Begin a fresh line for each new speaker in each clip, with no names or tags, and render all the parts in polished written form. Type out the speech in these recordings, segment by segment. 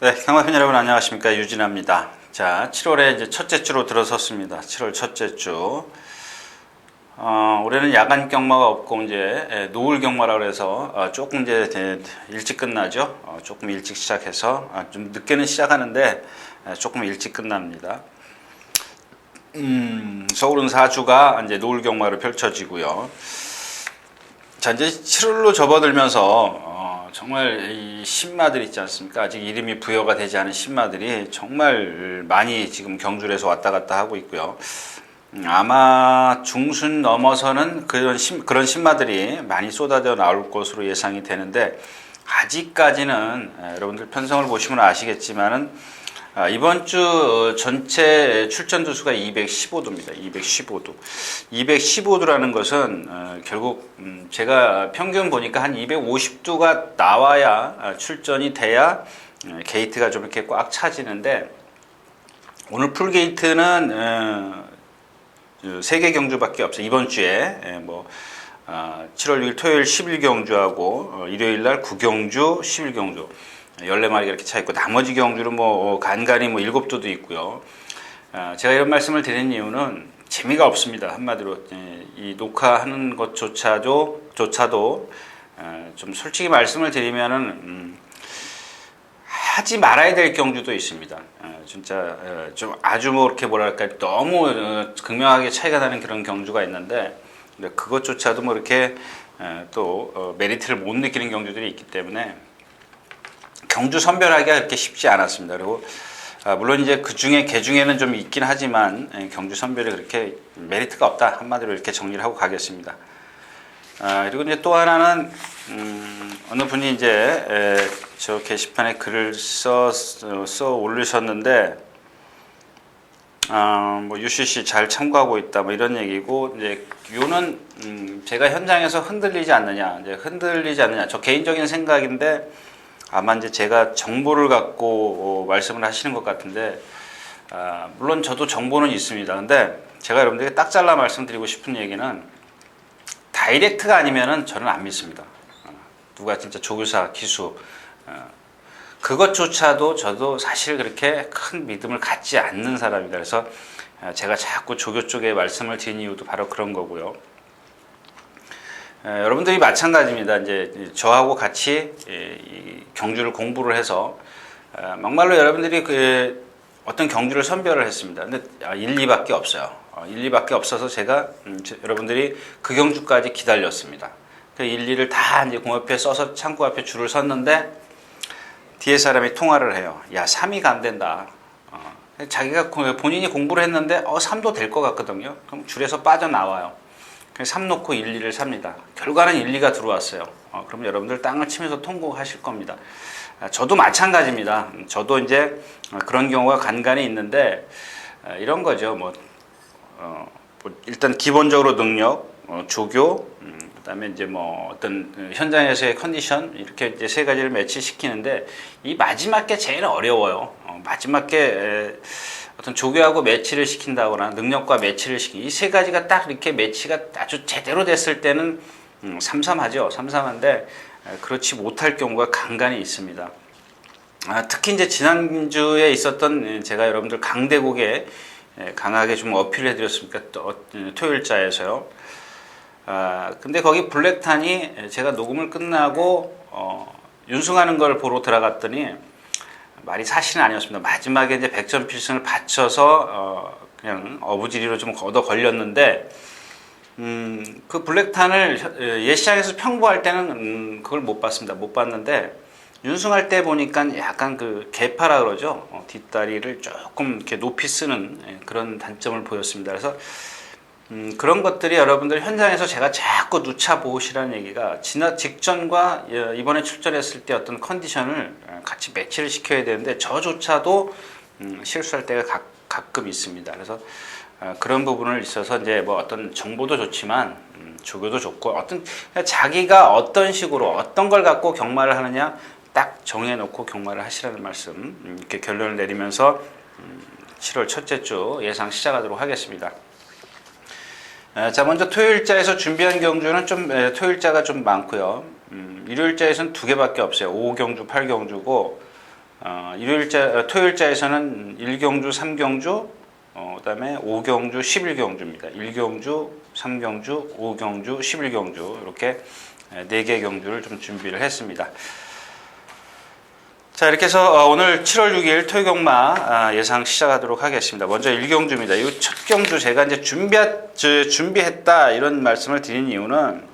네, 경마팬 여러분 안녕하십니까, 유진아입니다. 자, 7월에 이제 첫째 주로 들어섰습니다. 7월 첫째 주. 올해는 야간 경마가 없고 이제 노을 경마라고 해서 조금 이제 일찍 끝나죠. 조금 일찍 시작해서 좀 늦게는 시작하는데 조금 일찍 끝납니다. 서울은 4주가 이제 노을 경마로 펼쳐지고요. 자, 이제 7월로 접어들면서 정말 이 신마들 있지 않습니까? 아직 이름이 부여가 되지 않은 신마들이 정말 많이 지금 경주를 해서 왔다 갔다 하고 있고요. 아마 중순 넘어서는 그런 신마들이 많이 쏟아져 나올 것으로 예상이 되는데, 아직까지는 여러분들 편성을 보시면 아시겠지만은 이번 주 전체 출전 두수가 215도입니다. 215도. 215도라는 것은 결국 제가 평균 보니까 한 250도가 나와야 출전이 돼야 게이트가 좀 이렇게 꽉 차지는데, 오늘 풀 게이트는 3개 경주밖에 없어요. 이번 주에 7월 6일 토요일 11경주하고 일요일 날 9경주, 11경주 14마리가 이렇게 차 있고, 나머지 경주는 간간히 7도도 있고요. 제가 이런 말씀을 드린 이유는 재미가 없습니다. 한마디로 이 녹화하는 것조차도 좀 솔직히 말씀을 드리면은 하지 말아야 될 경주도 있습니다. 진짜 좀 아주 이렇게 뭐랄까 너무 극명하게 차이가 나는 그런 경주가 있는데, 그것조차도 이렇게 또 메리트를 못 느끼는 경주들이 있기 때문에 경주 선별하기가 그렇게 쉽지 않았습니다. 그리고 물론 이제 그 중에 개 중에는 좀 있긴 하지만 경주 선별이 그렇게 메리트가 없다, 한마디로 이렇게 정리를 하고 가겠습니다. 그리고 이제 또 하나는 어느 분이 이제 저 게시판에 글을 써 올리셨는데, UCC 잘 참고하고 있다 이런 얘기고, 이제 요는 제가 현장에서 흔들리지 않느냐, 저 개인적인 생각인데 아마 이제 제가 정보를 갖고 말씀을 하시는 것 같은데, 물론 저도 정보는 있습니다. 근데 제가 여러분들에게 딱 잘라 말씀드리고 싶은 얘기는, 다이렉트가 아니면은 저는 안 믿습니다. 누가 진짜 조교사, 기수, 그것조차도 저도 사실 그렇게 큰 믿음을 갖지 않는 사람이다. 그래서 제가 자꾸 조교 쪽에 말씀을 드린 이유도 바로 그런 거고요. 여러분들이 마찬가지입니다. 이제 저하고 같이 이 경주를 공부를 해서 막말로 여러분들이 어떤 경주를 선별을 했습니다. 근데 1, 2밖에 없어요. 1, 2밖에 없어서 제가 여러분들이 그 경주까지 기다렸습니다. 그 1, 2를 다 이제 공업에 써서 창구 앞에 줄을 섰는데, 뒤에 사람이 통화를 해요. 야, 3위가 안 된다. 자기가 본인이 공부를 했는데 3도 될 것 같거든요. 그럼 줄에서 빠져나와요. 3 놓고 1, 2를 삽니다. 결과는 1, 2가 들어왔어요. 그럼 여러분들 땅을 치면서 통곡하실 겁니다. 저도 마찬가지입니다. 저도 이제 그런 경우가 간간히 있는데, 이런 거죠. 일단 기본적으로 능력, 조교, 그다음에 이제 어떤 현장에서의 컨디션, 이렇게 이제 세 가지를 매치시키는데, 이 마지막 게 제일 어려워요. 마지막 게 어떤 조교하고 매치를 시킨다거나 능력과 매치를 이 세 가지가 딱 이렇게 매치가 아주 제대로 됐을 때는 삼삼하죠. 삼삼한데 그렇지 못할 경우가 간간히 있습니다. 특히 이제 지난주에 있었던, 제가 여러분들 강대국에 강하게 좀 어필을 해드렸습니까? 토요일자에서요. 근데 거기 블랙탄이 제가 녹음을 끝나고 윤승하는 걸 보러 들어갔더니 말이 사실은 아니었습니다. 마지막에 이제 백전 필승을 바쳐서 그냥 어부지리로 좀 걷어 걸렸는데, 그 블랙탄을 예시장에서 평보할 때는 그걸 못 봤습니다. 못 봤는데 윤승할 때 보니까 약간 그 개파라 그러죠. 뒷다리를 조금 이렇게 높이 쓰는 그런 단점을 보였습니다. 그래서 그런 것들이 여러분들 현장에서 제가 자꾸 누차 보시라는 얘기가, 직전과 이번에 출전했을 때 어떤 컨디션을 같이 매치를 시켜야 되는데, 저조차도 실수할 때가 가끔 있습니다. 그래서 그런 부분을 있어서 이제 어떤 정보도 좋지만 조교도 좋고, 어떤 자기가 어떤 식으로 어떤 걸 갖고 경마를 하느냐 딱 정해놓고 경마를 하시라는 말씀, 이렇게 결론을 내리면서 7월 첫째 주 예상 시작하도록 하겠습니다. 자, 먼저 토요일자에서 준비한 경주는 토요일자가 좀 많고요. 일요일자에서는 2개밖에 없어요. 5경주, 8경주고, 토요일자에서는 1경주, 3경주, 그다음에 5경주, 11경주입니다. 1경주, 3경주, 5경주, 11경주 이렇게 4개 경주를 좀 준비를 했습니다. 자, 이렇게 해서 오늘 7월 6일 토요경마 예상 시작하도록 하겠습니다. 먼저 1경주입니다. 이 첫 경주 제가 이제 준비했다 이런 말씀을 드린 이유는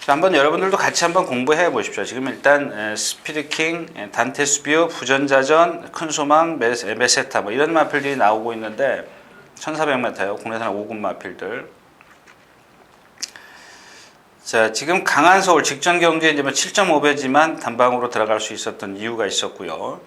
한번 여러분들도 같이 한번 공부해 보십시오. 지금 일단 스피드킹, 단테스뷰, 부전자전, 큰소망, 메세타 뭐 이런 마필들이 나오고 있는데 1400m요. 국내산 5급 마필들. 자, 지금 강한 서울 직전 경주에 이제 7.5배지만 단방으로 들어갈 수 있었던 이유가 있었고요.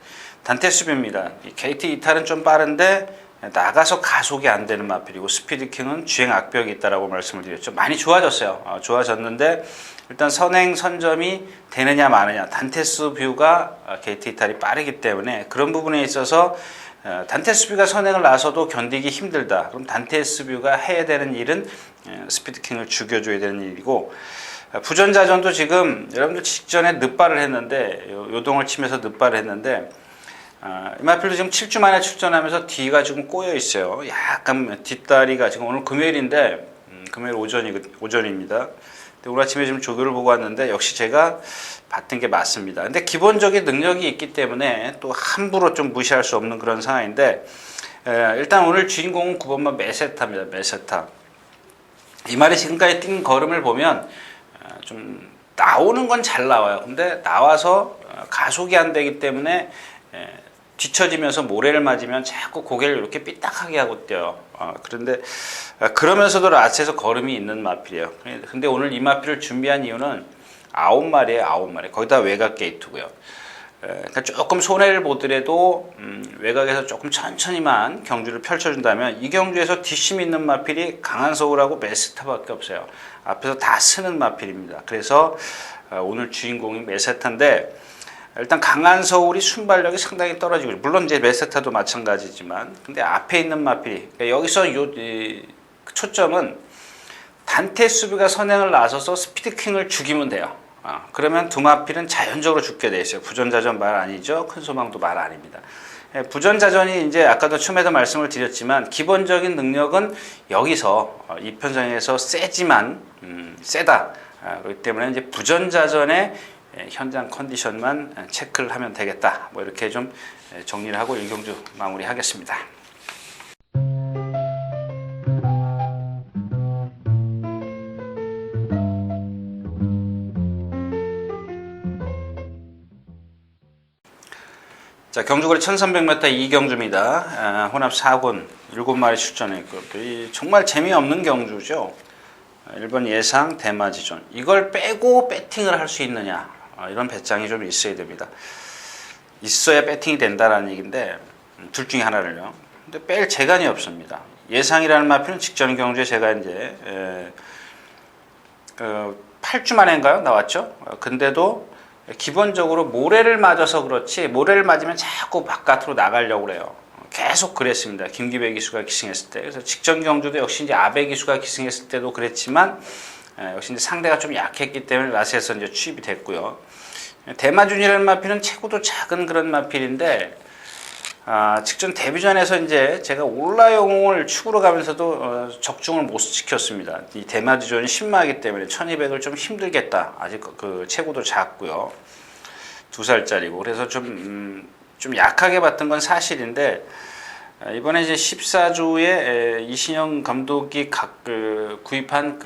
단테스뷰입니다. KT 이탈은 좀 빠른데 나가서 가속이 안 되는 마필이고 스피드킹은 주행 악벽이 있다라고 말씀을 드렸죠. 많이 좋아졌어요. 좋아졌는데 일단 선행 선점이 되느냐 마느냐. 단테스뷰가 KT 이탈이 빠르기 때문에 그런 부분에 있어서 단테스뷰가 선행을 나서도 견디기 힘들다. 그럼 단테스뷰가 해야 되는 일은 스피드킹을 죽여줘야 되는 일이고 부전자전도 지금 여러분들 직전에 늑발을 했는데 요동을 치면서 늑발을 했는데 이 마필도 지금 7주 만에 출전하면서 뒤가 지금 꼬여 있어요. 약간 뒷다리가 지금 오늘 금요일인데 금요일 오전입니다. 오늘 아침에 지금 조교를 보고 왔는데 역시 제가 봤던 게 맞습니다. 근데 기본적인 능력이 있기 때문에 또 함부로 좀 무시할 수 없는 그런 상황인데 일단 오늘 주인공은 9번마 메세타입니다. 메세타. 이 말이 지금까지 뛴 걸음을 보면 좀 나오는 건 잘 나와요. 근데 나와서 가속이 안 되기 때문에 뒤처지면서 모래를 맞으면 자꾸 고개를 이렇게 삐딱하게 하고 뛰어요. 그런데 그러면서도 라스에서 걸음이 있는 마필이에요. 근데 오늘 이 마필을 준비한 이유는 9마리에요. 9마리. 거기다 외곽 게이트고요. 그러니까 조금 손해를 보더라도 외곽에서 조금 천천히만 경주를 펼쳐준다면 이 경주에서 뒷심 있는 마필이 강한 서울하고 메세타밖에 없어요. 앞에서 다 쓰는 마필입니다. 그래서 오늘 주인공이 메세타인데 일단 강한 서울이 순발력이 상당히 떨어지고 물론 이제 메세타도 마찬가지지만 근데 앞에 있는 마필이 그러니까 여기서 초점은 단테스뷰가 선행을 나서서 스피드킹을 죽이면 돼요. 그러면 두 마필은 자연적으로 죽게 돼 있어요. 부전자전 말 아니죠. 큰소망도 말 아닙니다. 부전자전이 이제 아까도 처음에도 말씀을 드렸지만 기본적인 능력은 여기서 이 편성에서 세지만 세다. 그렇기 때문에 이제 부전자전의 현장 컨디션만 체크를 하면 되겠다. 뭐 이렇게 좀 정리를 하고 1경주 마무리하겠습니다. 자, 경주거리 1300m 2경주입니다. 혼합 4군 7마리 출전했고 정말 재미없는 경주죠. 1번 예상 대마지존 이걸 빼고 배팅을 할 수 있느냐 이런 배짱이 좀 있어야 됩니다. 있어야 배팅이 된다라는 얘기인데 둘 중에 하나를요. 근데 뺄 재간이 없습니다. 예상이라는 마필은 직전 경주에 제가 이제 8주 만인가요 나왔죠. 근데도 기본적으로 모래를 맞아서 그렇지 모래를 맞으면 자꾸 바깥으로 나가려고 그래요. 계속 그랬습니다. 김기배 기수가 기승했을 때. 그래서 직전 경주도 역시 이제 아베 기수가 기승했을 때도 그랬지만 역시 이제 상대가 좀 약했기 때문에 라스에서 이제 취입이 됐고요. 대마준이라는 마필은 체구도 작은 그런 마필인데 직전 데뷔전에서 이제 제가 올라용을 축으로 가면서도 적중을 못 지켰습니다. 이 대마지존이 신마이기 때문에 1200을 좀 힘들겠다. 아직 그 체구도 작고요. 2살짜리고 그래서 좀 약하게 봤던 건 사실인데 이번에 이제 14주에 이신영 감독이 구입한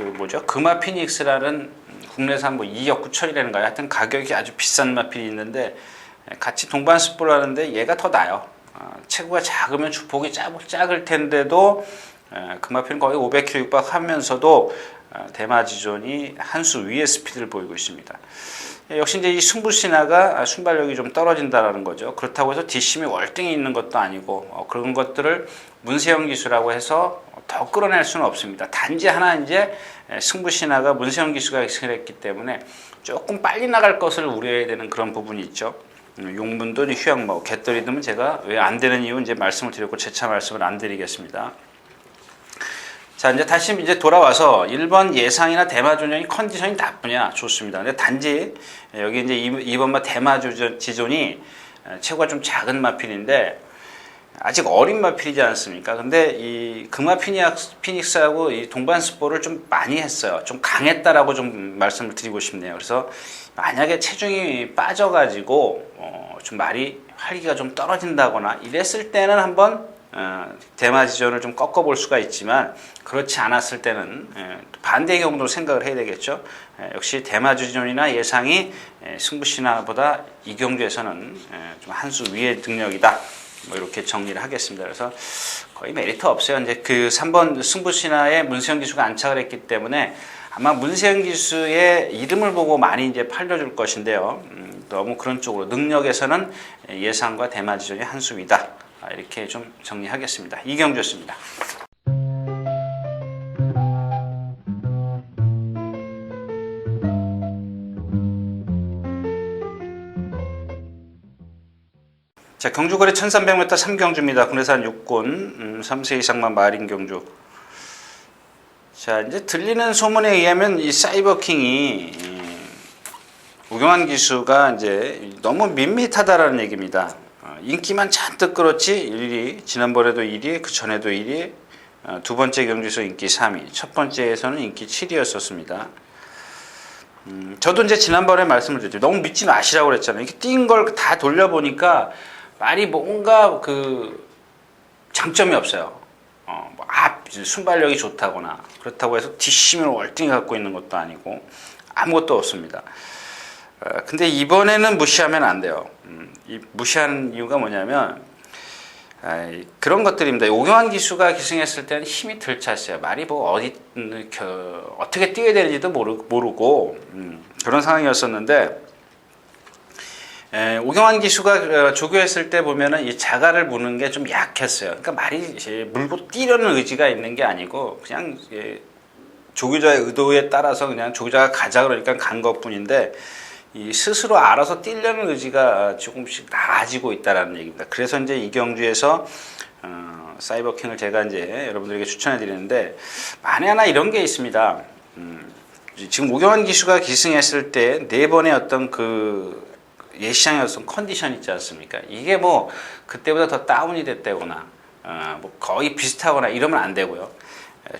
금화 피닉스라는 국내산 2억 9천이라는가요? 하여튼 가격이 아주 비싼 마필이 있는데 같이 동반 습부를 하는데 얘가 더 나아요. 체구가 작으면 주폭이 작을 텐데도 금화필은 거의 500km 육박하면서도 대마지존이 한 수 위의 스피드를 보이고 있습니다. 역시 이제 이 승부신화가 순발력이 좀 떨어진다라는 거죠. 그렇다고 해서 뒷심이 월등히 있는 것도 아니고 그런 것들을 문세영 기수라고 해서 더 끌어낼 수는 없습니다. 단지 하나 이제 승부신화가 문세영 기수가 했기 때문에 조금 빨리 나갈 것을 우려해야 되는 그런 부분이 있죠. 용문도 휴양모, 개떨이듬은 제가 왜 안 되는 이유 이제 말씀을 드렸고 재차 말씀을 안 드리겠습니다. 자, 이제 다시 돌아와서 1번 예상이나 대마주전이 컨디션이 나쁘냐? 좋습니다. 근데 단지 여기 이제 2번마 대마지존이 체구가 좀 작은 마필인데 아직 어린 마필이지 않습니까? 근데 이 금화 피닉스하고 이 동반 스포를 좀 많이 했어요. 좀 강했다라고 좀 말씀을 드리고 싶네요. 그래서 만약에 체중이 빠져가지고 좀 말이 활기가 좀 떨어진다거나 이랬을 때는 한번 대마지존을 좀 꺾어볼 수가 있지만 그렇지 않았을 때는 반대의 경우도 생각을 해야 되겠죠. 역시 대마지존이나 예상이 승부신화보다 이 경주에서는 좀 한 수 위의 능력이다. 뭐 이렇게 정리를 하겠습니다. 그래서 거의 메리트 없어요. 이제 그 3번 승부신화에 문세영 기수가 안착을 했기 때문에 아마 문세영 기수의 이름을 보고 많이 이제 팔려줄 것인데요. 너무 그런 쪽으로 능력에서는 예상과 대마지존이 한 수 위다. 이렇게 좀 정리하겠습니다. 이경주였습니다. 자, 경주거리 1300m 3경주입니다. 국내산 6군 3세 이상만 마린 경주. 자, 이제 들리는 소문에 의하면 이 사이버킹이 우경환 기수가 이제 너무 밋밋하다라는 얘기입니다. 인기만 잔뜩 끌었지 1위, 지난번에도 1위, 그 전에도 1위, 두 번째 경주에서 인기 3위, 첫 번째에서는 인기 7위였었습니다. 저도 이제 지난번에 말씀을 드렸죠. 너무 믿지 마시라고 그랬잖아요. 이렇게 뛴 걸 다 돌려보니까 말이 뭔가 그 장점이 없어요. 순발력이 좋다거나 그렇다고 해서 뒷심을 월등히 갖고 있는 것도 아니고 아무것도 없습니다. 근데 이번에는 무시하면 안 돼요. 이 무시하는 이유가 뭐냐면 그런 것들입니다. 오경환 기수가 기승했을 때는 힘이 덜 찼어요. 말이 뭐 어떻게 뛰어야 되는지도 모르고 그런 상황이었었는데 오경환 기수가 조교했을 때 보면은 이 자갈을 무는 게 좀 약했어요. 그러니까 말이 물고 뛰려는 의지가 있는 게 아니고 그냥 조교자의 의도에 따라서 그냥 조교자가 가자 그러니까 간 것뿐인데 이 스스로 알아서 뛰려는 의지가 조금씩 나아지고 있다라는 얘기입니다. 그래서 이제 이 경주에서 사이버킹을 제가 이제 여러분들에게 추천해 드리는데 만에 하나 이런 게 있습니다. 지금 오경환 기수가 기승했을 때 4번의 어떤 그 예시장의 어떤 컨디션 있지 않습니까? 이게 뭐 그때보다 더 다운이 됐다거나 뭐 거의 비슷하거나 이러면 안 되고요.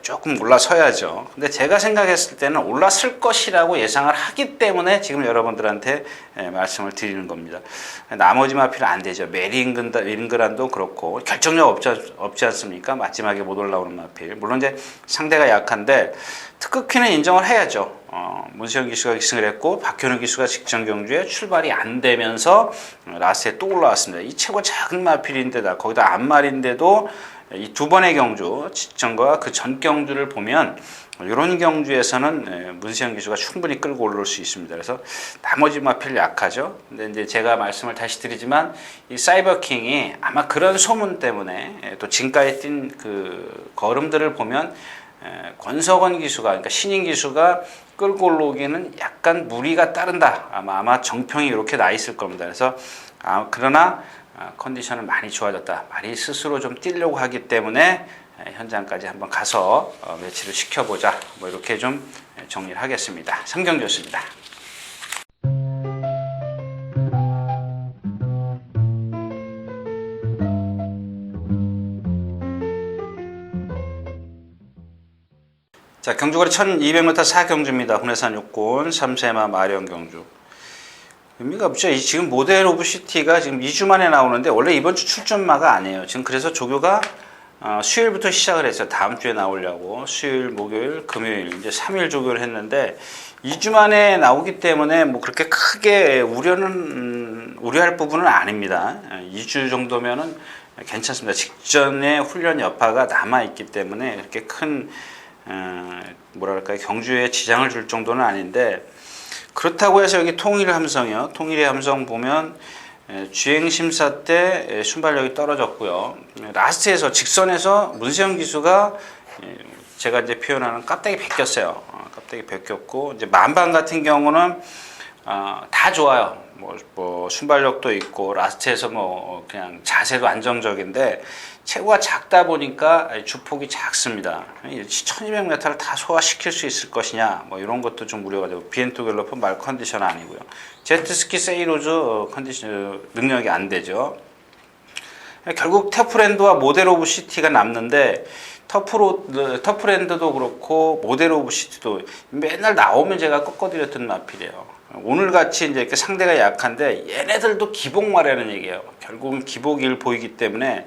조금 올라서야죠. 근데 제가 생각했을 때는 올라설 것이라고 예상을 하기 때문에 지금 여러분들한테 말씀을 드리는 겁니다. 나머지 마필은 안 되죠. 메링그란도 그렇고 결정력 없지 않습니까? 마지막에 못 올라오는 마필. 물론 이제 상대가 약한데 특급키는 인정을 해야죠. 문세영 기수가 기승을 했고 박현우 기수가 직전 경주에 출발이 안 되면서 라스트에 또 올라왔습니다. 이 최고 작은 마필인데다 거기다 앞말인데도 이 두 번의 경주 직전과 그 전 경주를 보면 이런 경주에서는 문세영 기수가 충분히 끌고 올라올 수 있습니다. 그래서 나머지 마필 약하죠. 근데 이제 제가 말씀을 다시 드리지만 이 사이버킹이 아마 그런 소문 때문에 또 지금까지 뛴 그 걸음들을 보면 권석원 기수가 그러니까 신인 기수가 끌고 올라오기에는 약간 무리가 따른다. 아마 정평이 이렇게 나 있을 겁니다. 그래서 그러나 컨디션은 많이 좋아졌다. 말이 스스로 좀 뛰려고 하기 때문에 현장까지 한번 가서 매치를 시켜보자. 뭐 이렇게 좀 정리를 하겠습니다. 삼경주였습니다. 자, 경주거리 1200m 4경주입니다. 국내산 6군 3세마 마련 경주. 의미가 없죠. 지금 모델 오브 시티가 지금 2주 만에 나오는데 원래 이번 주 출전마가 아니에요. 지금 그래서 조교가 수요일부터 시작을 했어요. 다음 주에 나오려고. 수요일, 목요일, 금요일 이제 3일 조교를 했는데 2주 만에 나오기 때문에 뭐 그렇게 크게 우려할 부분은 아닙니다. 2주 정도면은 괜찮습니다. 직전에 훈련 여파가 남아 있기 때문에 그렇게 큰 뭐랄까요 경주에 지장을 줄 정도는 아닌데 그렇다고 해서 여기 통일의 함성이요. 통일의 함성 보면 주행 심사 때 순발력이 떨어졌고요. 라스트에서 직선에서 문세영 기수가 제가 이제 표현하는 깝대기 벗겼어요. 깝대기 벗겼고 이제 만반 같은 경우는 다 좋아요. 뭐 순발력도 있고 라스트에서 뭐 그냥 자세도 안정적인데 체구가 작다 보니까 주폭이 작습니다. 1200m를 다 소화시킬 수 있을 것이냐 뭐 이런 것도 좀 우려가 되고 비엔토 갤러프 말 컨디션 아니고요. 제트스키 세이로즈 컨디션 능력이 안 되죠. 결국 터프랜드와 모델 오브 시티가 남는데 터프랜드도 그렇고 모델 오브 시티도 맨날 나오면 제가 꺾어드렸던 마필이에요. 오늘같이 이제 이렇게 상대가 약한데 얘네들도 기복마라는 얘기예요. 결국은 기복일 보이기 때문에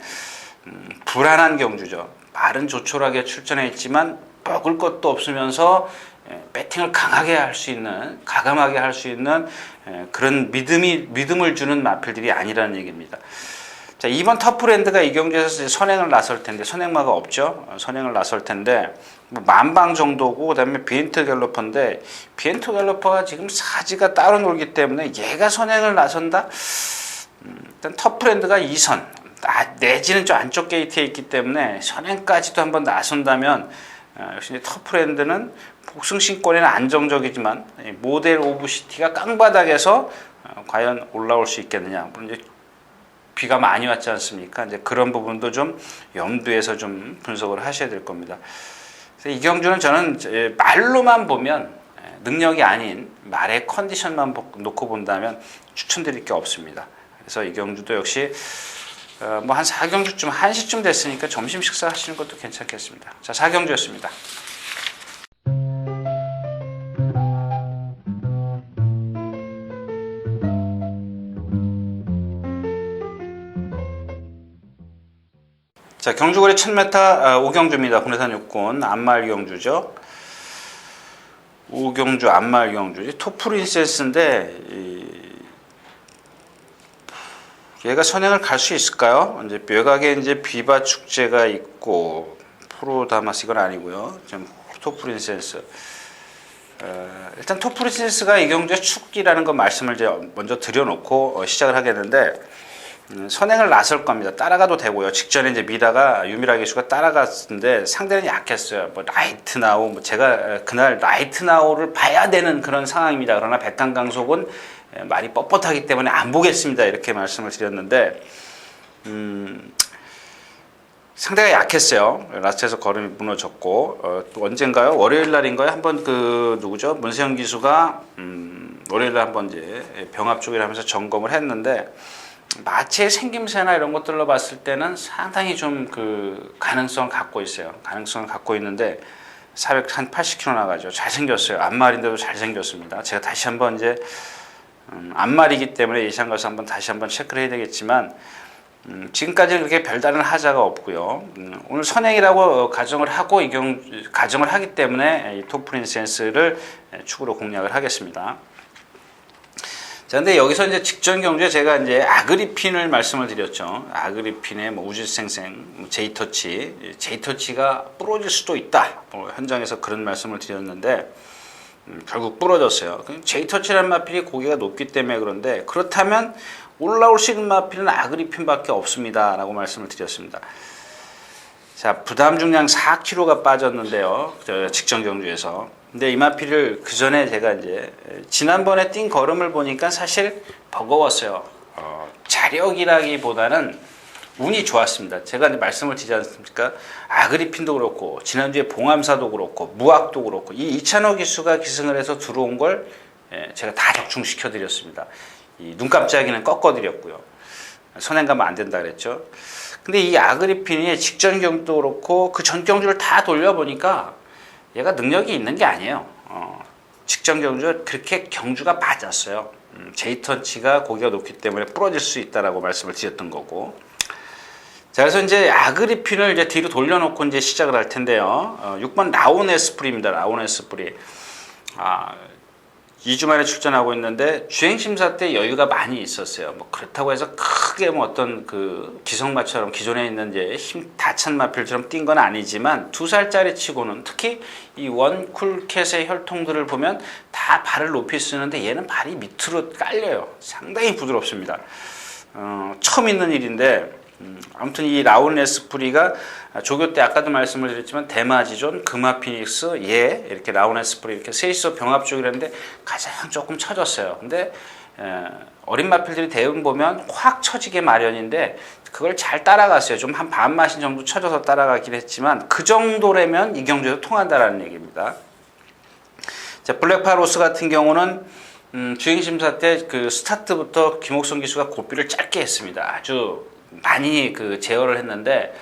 불안한 경주죠. 말은 조촐하게 출전해 있지만 먹을 것도 없으면서 배팅을 강하게 할 수 있는, 가감하게 할 수 있는 그런 믿음을 주는 마필들이 아니라는 얘기입니다. 자, 이번 터프랜드가 이 경주에서 선행을 나설 텐데, 선행마가 없죠. 선행을 나설 텐데 뭐 만방 정도고, 그다음에 비엔토 갤러퍼인데 비엔토 갤러퍼가 지금 사지가 따로 놀기 때문에 얘가 선행을 나선다. 일단 터프랜드가 2선 내지는 좀 안쪽 게이트에 있기 때문에 선행까지도 한번 나선다면 역시 터프랜드는 복승신권에는 안정적이지만 모델 오브 시티가 깡바닥에서 과연 올라올 수 있겠느냐. 물론 이제 비가 많이 왔지 않습니까? 이제 그런 부분도 좀 염두에서 좀 분석을 하셔야 될 겁니다. 그래서 이 경주는 저는 말로만 보면 능력이 아닌 말의 컨디션만 놓고 본다면 추천드릴 게 없습니다. 그래서 이 경주도 역시 뭐 한 4경주쯤 1시쯤 됐으니까 점심 식사 하시는 것도 괜찮겠습니다. 자, 4경주였습니다. 자, 경주거리 1000m 5경주입니다. 국내산 육군 안마을 경주죠. 5경주 안마을 경주. 토프린세스인데 얘가 선행을 갈 수 있을까요? 이제 외곽에 이제 비바 축제가 있고 프로다마스 이건 아니고요. 좀 토프린세스. 일단 토프린세스가 이 경주의 축기라는 거 말씀을 이제 먼저 드려놓고 시작을 하겠는데 선행을 나설 겁니다. 따라가도 되고요. 직전에 이제 미다가 유미라 기수가 따라갔는데 상대는 약했어요. 뭐 라이트 나우, 뭐 제가 그날 라이트 나우를 봐야 되는 그런 상황입니다. 그러나 백한강속은 많이 뻣뻣하기 때문에 안 보겠습니다. 이렇게 말씀을 드렸는데 상대가 약했어요. 라스트에서 걸음이 무너졌고 또 언젠가요? 월요일 날인가요? 한번 그 누구죠? 문세영 기수가 월요일 날 한번 이제 병합 쪽이라 하면서 점검을 했는데 마체의 생김새나 이런 것들로 봤을 때는 상당히 좀 그 가능성을 갖고 있어요. 가능성을 갖고 있는데 480kg 나가죠. 잘생겼어요. 안말인데도 잘생겼습니다. 제가 다시 한번 이제 안말이기 때문에 예상 가서 한번 다시 한번 체크를 해야 되겠지만 지금까지 그렇게 별다른 하자가 없고요. 오늘 선행이라고 가정을 하고 가정을 하기 때문에 이 토프린센스를 축으로 공략을 하겠습니다. 자, 근데 여기서 이제 직전 경주에 제가 이제 아그리핀을 말씀을 드렸죠. 아그리핀의 뭐 우주생생, 제이터치가 부러질 수도 있다. 뭐 현장에서 그런 말씀을 드렸는데 결국 부러졌어요. 제이터치라는 마필이 고개가 높기 때문에 그런데 그렇다면 올라올 수 있는 마필은 아그리핀밖에 없습니다. 라고 말씀을 드렸습니다. 자, 부담 중량 4kg가 빠졌는데요. 직전 경주에서. 근데 이 마필을 그 전에 제가 이제 지난번에 뛴 걸음을 보니까 사실 버거웠어요. 자력이라기보다는 운이 좋았습니다. 제가 이제 말씀을 드리지 않습니까? 아그리핀도 그렇고 지난주에 봉암사도 그렇고 무악도 그렇고 이 이찬호 기수가 기승을 해서 들어온 걸 제가 다 적중시켜 드렸습니다. 이 눈깜짝이는 꺾어 드렸고요. 선행 가면 안 된다 그랬죠. 근데 이 아그리핀이 직전 경주도 그렇고 그 전 경주를 다 돌려보니까 얘가 능력이 있는 게 아니에요. 직전 경주 그렇게 경주가 맞았어요. 제이터치가 고기가 높기 때문에 부러질 수 있다라고 말씀을 드렸던 거고. 자, 그래서 이제 아그리핀을 이제 뒤로 돌려놓고 이제 시작을 할 텐데요. 6번 라온 에스프리입니다. 라온 에스프리. 2주 만에 출전하고 있는데 주행심사 때 여유가 많이 있었어요. 뭐 그렇다고 해서 크게 뭐 어떤 그 기성마처럼 기존에 있는 이제 힘 다찬 마필처럼 뛴 건 아니지만 2살짜리 치고는 특히 이 원쿨캣의 혈통들을 보면 다 발을 높이 쓰는데 얘는 발이 밑으로 깔려요. 상당히 부드럽습니다. 처음 있는 일인데 아무튼 이 라운 에스프리가 조교 때 아까도 말씀을 드렸지만 대마지존, 금화피닉스, 이렇게 라운 에스프리 이렇게 셋이서 병합 쪽이라는데 가장 조금 처졌어요. 근데 어린 마필들이 대부분 보면 확 처지게 마련인데 그걸 잘 따라갔어요. 좀 한 반 마신 정도 쳐져서 따라가긴 했지만 그 정도라면 이 경주에서 통한다라는 얘기입니다. 자, 블랙파로스 같은 경우는 주행심사 때 그 스타트부터 김옥성 기수가 고삐를 짧게 했습니다. 아주 많이 그 제어를 했는데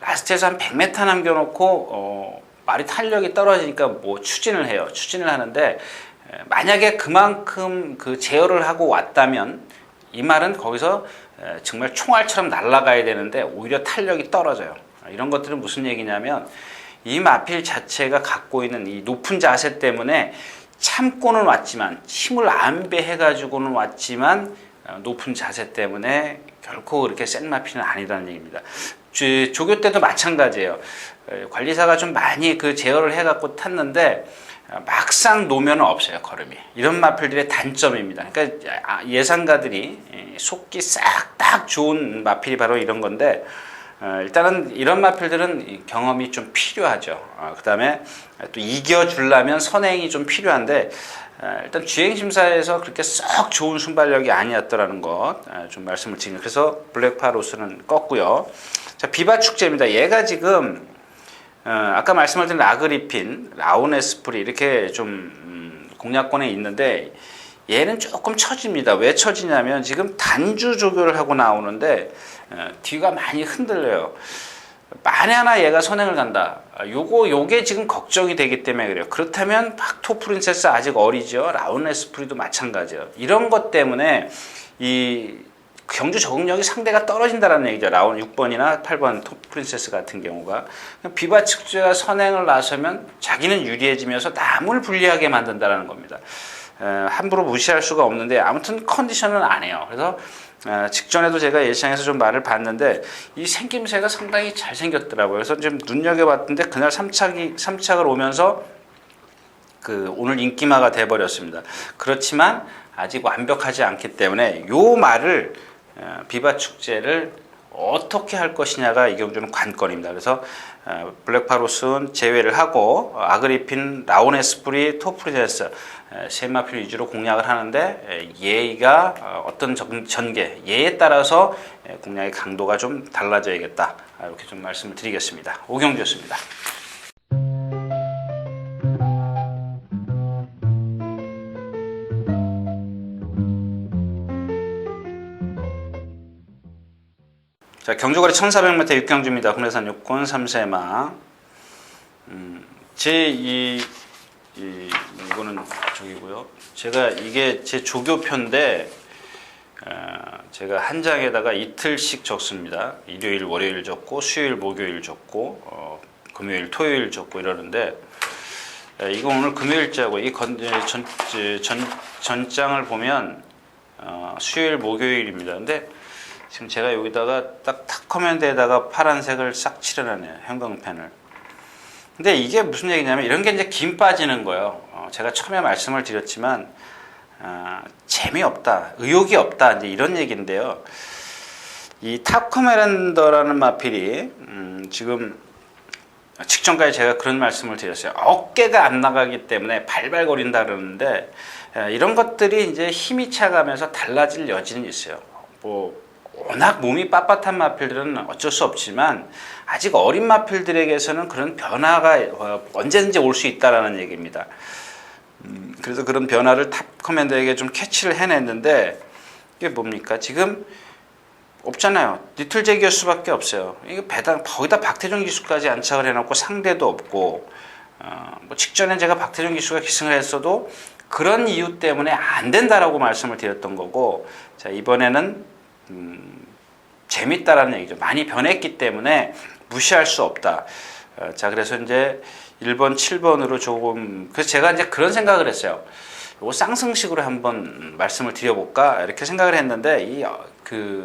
라스트에서 한 100m 남겨놓고 말이 탄력이 떨어지니까 뭐 추진을 해요. 추진을 하는데 만약에 그만큼 그 제어를 하고 왔다면 이 말은 거기서 정말 총알처럼 날아가야 되는데 오히려 탄력이 떨어져요. 이런 것들은 무슨 얘기냐면 이 마필 자체가 갖고 있는 이 높은 자세 때문에 참고는 왔지만 힘을 안배해 가지고는 왔지만 높은 자세 때문에 결코 그렇게 센 마필은 아니라는 얘기입니다. 조교 때도 마찬가지예요. 관리사가 좀 많이 그 제어를 해 갖고 탔는데 막상 놓으면 없어요, 걸음이. 이런 마필들의 단점입니다. 그러니까 예상가들이 속기 싹 딱 좋은 마필이 바로 이런 건데 일단은 이런 마필들은 경험이 좀 필요하죠. 그 다음에 또 이겨주려면 선행이 좀 필요한데 일단 주행심사에서 그렇게 썩 좋은 순발력이 아니었더라는 것 좀 말씀을 드립니다. 그래서 블랙파로스는 껐고요. 자, 비바 축제입니다. 얘가 지금 아까 말씀을 드린 아그리핀, 라온에스프리 이렇게 좀 공략권에 있는데 얘는 조금 처집니다. 왜 처지냐면 지금 단주 조교를 하고 나오는데 뒤가 많이 흔들려요. 만에 하나 얘가 선행을 간다. 요게 지금 걱정이 되기 때문에 그래요. 그렇다면 팍토 프린세스 아직 어리죠. 라온에스프리도 마찬가지예요. 이런 것 때문에 이 경주 적응력이 상대가 떨어진다는 얘기죠. 라온 6번이나 8번 톱 프린세스 같은 경우가. 비바 측주가 선행을 나서면 자기는 유리해지면서 남을 불리하게 만든다는 겁니다. 함부로 무시할 수가 없는데 아무튼 컨디션은 안 해요. 그래서 직전에도 제가 예시장에서 좀 말을 봤는데 이 생김새가 상당히 잘생겼더라고요. 그래서 좀 눈여겨봤는데 그날 3착을 오면서 그 오늘 인기마가 돼버렸습니다. 그렇지만 아직 완벽하지 않기 때문에 요 말을 비바 축제를 어떻게 할 것이냐가 이 경주는 관건입니다. 그래서 블랙파로스는 제외를 하고 아그리핀, 라온에스프리, 토프리제스 세 마필 위주로 공략을 하는데 얘가 어떤 전개, 얘에 따라서 공략의 강도가 좀 달라져야겠다. 이렇게 좀 말씀을 드리겠습니다. 오경주였습니다. 자, 경주거리 1400m 육경주입니다. 국내산 육군 3세마. 이거는 저기고요. 이게 제 조교표인데, 제가 한 장에다가 이틀씩 적습니다. 일요일, 월요일 적고, 수요일, 목요일 적고, 금요일, 토요일 적고 이러는데, 이거 오늘 금요일자고, 이 전장을 보면, 수요일, 목요일입니다. 근데, 지금 제가 여기다가 딱 타커맨드에다가 파란색을 싹 칠해놨네요. 형광펜을. 근데 이게 무슨 얘기냐면 이런 게 이제 김 빠지는 거예요. 제가 처음에 말씀을 드렸지만 재미없다, 의욕이 없다 이제 이런 얘기인데요. 이 타커맨더라는 마필이 지금 직전까지 제가 그런 말씀을 드렸어요. 어깨가 안 나가기 때문에 발발거린다 그러는데 이런 것들이 이제 힘이 차가면서 달라질 여지는 있어요. 워낙 몸이 빳빳한 마필들은 어쩔 수 없지만 아직 어린 마필들에게서는 그런 변화가 언제든지 올 수 있다라는 얘기입니다. 그래서 그런 변화를 탑 커맨더에게 좀 캐치를 해냈는데 이게 뭡니까? 지금 없잖아요. 니틀제 기수밖에 없어요. 이게 거기다 박태종 기수까지 안착을 해놓고 상대도 없고 직전에 제가 박태종 기수가 기승을 했어도 그런 이유 때문에 안 된다라고 말씀을 드렸던 거고 자 이번에는 재밌다라는 얘기죠. 많이 변했기 때문에 무시할 수 없다. 자, 그래서 이제 1번, 7번으로 조금, 그래서 제가 이제 그런 생각을 했어요. 이거 쌍승식으로 한번 말씀을 드려볼까? 이렇게 생각을 했는데,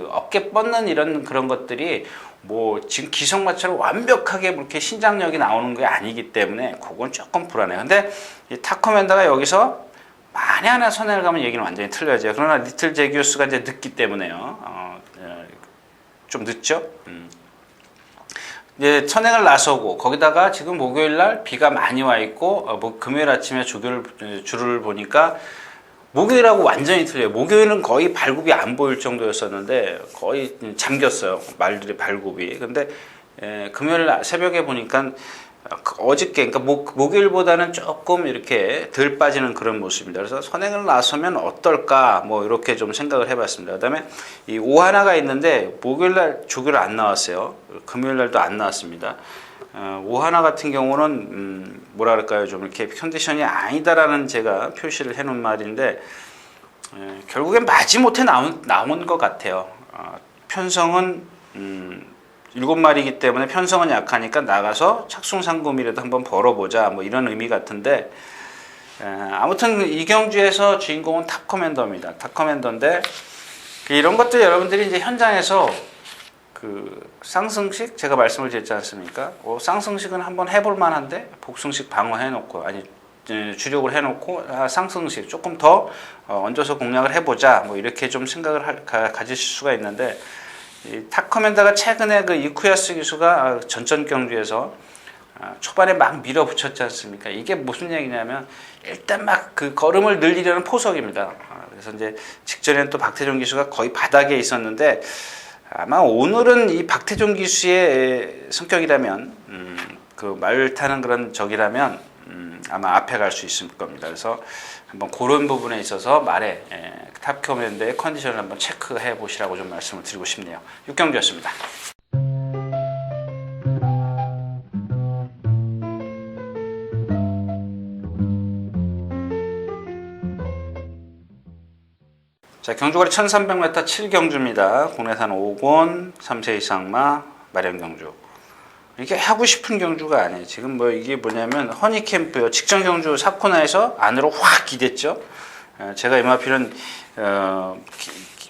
어깨 뻗는 이런 그런 것들이 지금 기성마처럼 완벽하게 이렇게 신장력이 나오는 게 아니기 때문에, 그건 조금 불안해요. 근데 이 타커맨더가 여기서 만에 하나 선행을 가면 얘기는 완전히 틀려져요. 그러나 리틀 제기우스가 이제 늦기 때문에요. 좀 늦죠? 이제 선행을 나서고 거기다가 지금 목요일 날 비가 많이 와 있고 금요일 아침에 줄을 보니까 목요일하고 완전히 틀려요. 목요일은 거의 발굽이 안 보일 정도였었는데 거의 잠겼어요. 말들의 발굽이. 근데 금요일 새벽에 보니까 어저께, 그러니까 목요일보다는 조금 이렇게 덜 빠지는 그런 모습입니다. 그래서 선행을 나서면 어떨까, 뭐 이렇게 좀 생각을 해봤습니다. 그다음에 이 오하나가 있는데 목요일날 조교를 안 나왔어요. 금요일날도 안 나왔습니다. 오하나 같은 경우는 뭐라 그럴까요? 좀 이렇게 컨디션이 아니다라는 제가 표시를 해놓은 말인데 결국엔 마지못해 나온 것 같아요. 편성은 7마리이기 때문에 편성은 약하니까 나가서 착순상금이라도 한번 벌어보자, 뭐 이런 의미 같은데, 아무튼 이 경주에서 주인공은 탑커맨더입니다. 탑커맨더인데 이런 것들 여러분들이 이제 현장에서 그 쌍승식 제가 말씀을 드렸지 않습니까? 쌍승식은 한번 해볼 만한데 복승식 방어해놓고, 아니 주력을 해놓고 상승식 조금 더 얹어서 공략을 해보자, 뭐 이렇게 좀 생각을 가지실 수가 있는데, 이 탑커맨더가 최근에 그 이쿠야스 기수가 전전 경주에서 초반에 막 밀어붙였지 않습니까? 이게 무슨 얘기냐면 일단 막 그 걸음을 늘리려는 포석입니다. 그래서 이제 직전에는 또 박태종 기수가 거의 바닥에 있었는데, 아마 오늘은 이 박태종 기수의 성격이라면 그 말 타는 그런 적이라면 아마 앞에 갈 수 있을 겁니다. 그래서 한번 그런 부분에 있어서 말에 탑커맨더의 컨디션을 한번 체크해 보시라고 좀 말씀을 드리고 싶네요. 6경주였습니다. 자, 경주거리 1300m 7경주입니다. 국내산 5곤, 3세 이상마, 마련경주. 이게 하고 싶은 경주가 아니에요. 지금 뭐 이게 뭐냐면 허니캠프요. 직전 경주 사코나에서 안으로 확 기댔죠. 제가 이마필은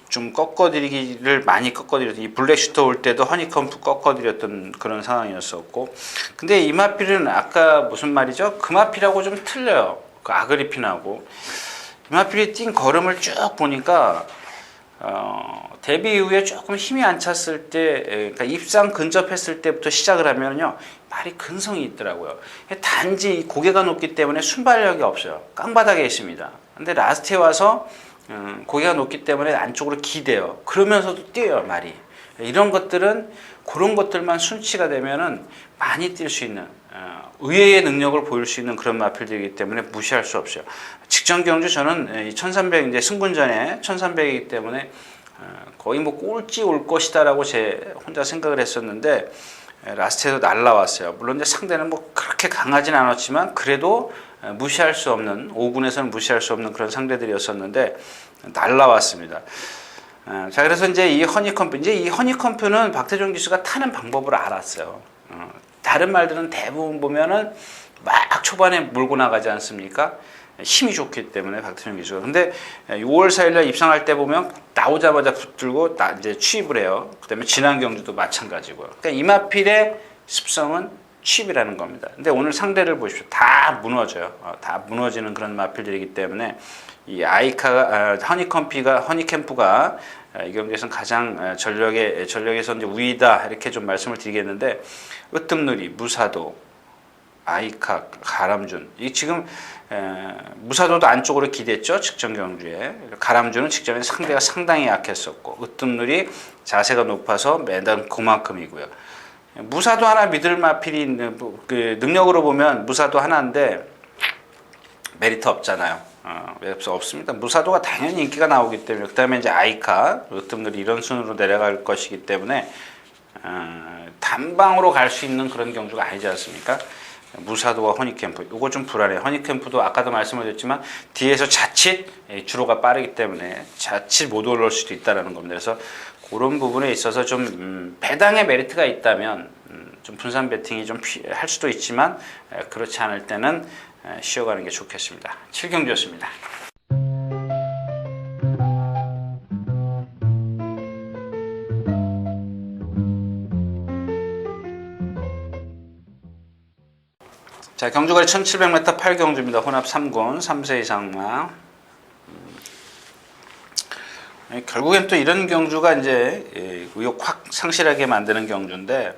좀 꺾어드리기를 많이 꺾어드렸던, 이 블랙슈터 올 때도 허니캠프 꺾어드렸던 그런 상황이었었고, 근데 이마필은 아까 무슨 말이죠? 금마필하고 좀 틀려요. 그 아그리핀하고. 이마필이 뛴 걸음을 쭉 보니까 데뷔 이후에 조금 힘이 안 찼을 때, 그러니까 입상 근접했을 때부터 시작을 하면요, 말이 근성이 있더라고요. 단지 고개가 높기 때문에 순발력이 없어요. 깡바닥에 있습니다. 근데 라스트에 와서 고개가 높기 때문에 안쪽으로 기대요. 그러면서도 뛰어요, 말이. 이런 것들은, 그런 것들만 순치가 되면은 많이 뛸 수 있는, 의외의 능력을 보일 수 있는 그런 마필들이기 때문에 무시할 수 없어요. 직전 경주 저는 1300, 이제 승군전에 1300이기 때문에 거의 뭐 꼴찌 올 것이다라고 제 혼자 생각을 했었는데, 라스트에도 날라왔어요. 물론 이제 상대는 뭐 그렇게 강하진 않았지만 그래도 무시할 수 없는, 5군에서는 무시할 수 없는 그런 상대들이었었는데 날라왔습니다. 자, 그래서 이제 이 허니컴프는 박태종 기수가 타는 방법을 알았어요. 다른 말들은 대부분 보면은 막 초반에 몰고 나가지 않습니까? 힘이 좋기 때문에 박태종 기수가. 근데 6월 4일날 입상할 때 보면 나오자마자 붙들고 이제 취입을 해요. 그다음에 지난 경주도 마찬가지고요. 그러니까 이마필의 습성은 취입이라는 겁니다. 근데 오늘 상대를 보십시오. 다 무너져요. 다 무너지는 그런 마필들이기 때문에 이 허니캠프가 이 경기에서는 가장 전력에서 이제 우위다, 이렇게 좀 말씀을 드리겠는데, 으뜸누리, 무사도, 아이카, 가람준. 이 지금 무사도도 안쪽으로 기댔죠, 직전 경주에. 가람준은 직전에 상대가 상당히 약했었고, 으뜸누리 자세가 높아서 매단 그만큼이고요. 무사도 하나 믿을 마필이 있는, 그 능력으로 보면 무사도 하나인데 메리트 없잖아요. 메리트 없습니다. 무사도가 당연히 인기가 나오기 때문에. 그 다음에 이제 아이카, 으뜸누리 이런 순으로 내려갈 것이기 때문에 단방으로 갈 수 있는 그런 경주가 아니지 않습니까? 무사도와 허니캠프, 이거 좀 불안해요. 허니캠프도 아까도 말씀을 드렸지만 뒤에서 자칫 주로가 빠르기 때문에 자칫 못 올라올 수도 있다는 겁니다. 그래서 그런 부분에 있어서 좀 배당의 메리트가 있다면 좀 분산 배팅이 좀 할 수도 있지만, 그렇지 않을 때는 쉬어가는 게 좋겠습니다. 7경주였습니다. 자, 경주거리 1700m 8경주입니다. 혼합 3군, 3세 이상마. 결국엔 또 이런 경주가 이제 의욕 확 상실하게 만드는 경주인데,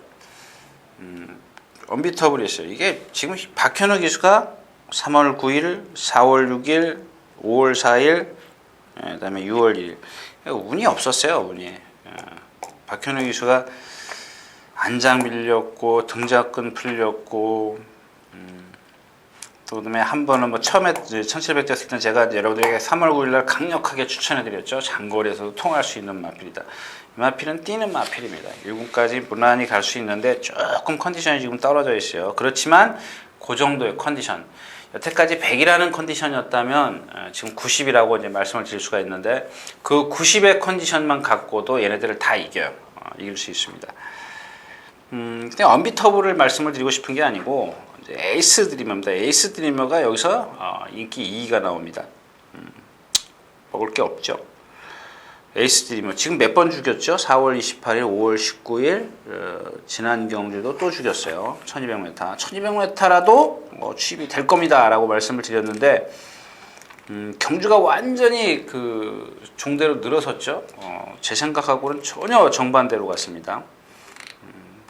언비터블이 있어요. 이게 지금 박현우 기수가 3월 9일, 4월 6일, 5월 4일, 그다음에 6월 1일. 운이 없었어요, 운이. 박현우 기수가 안장 밀렸고 등작근 풀렸고 또 그다음에 한 번은 뭐 처음에 1700 됐을 때 제가 여러분들에게 3월 9일 날 강력하게 추천해드렸죠. 장거리에서도 통할 수 있는 마필이다. 이 마필은 뛰는 마필입니다. 1군까지 무난히 갈 수 있는데 조금 컨디션이 지금 떨어져 있어요. 그렇지만 그 정도의 컨디션. 여태까지 100이라는 컨디션이었다면 지금 90이라고 이제 말씀을 드릴 수가 있는데 그 90의 컨디션만 갖고도 얘네들을 다 이겨요. 이길 수 있습니다. 그냥 언비터블을 말씀을 드리고 싶은 게 아니고 이제 에이스 드리머입니다. 에이스 드리머가 여기서 인기 2위가 나옵니다. 먹을 게 없죠. 에이스 드리머 지금 몇 번 죽였죠? 4월 28일, 5월 19일 지난 경주도 또 죽였어요. 1200m. 1200m라도 취입이 될 겁니다 라고 말씀을 드렸는데 경주가 완전히 그 종대로 늘어섰죠. 제 생각하고는 전혀 정반대로 갔습니다.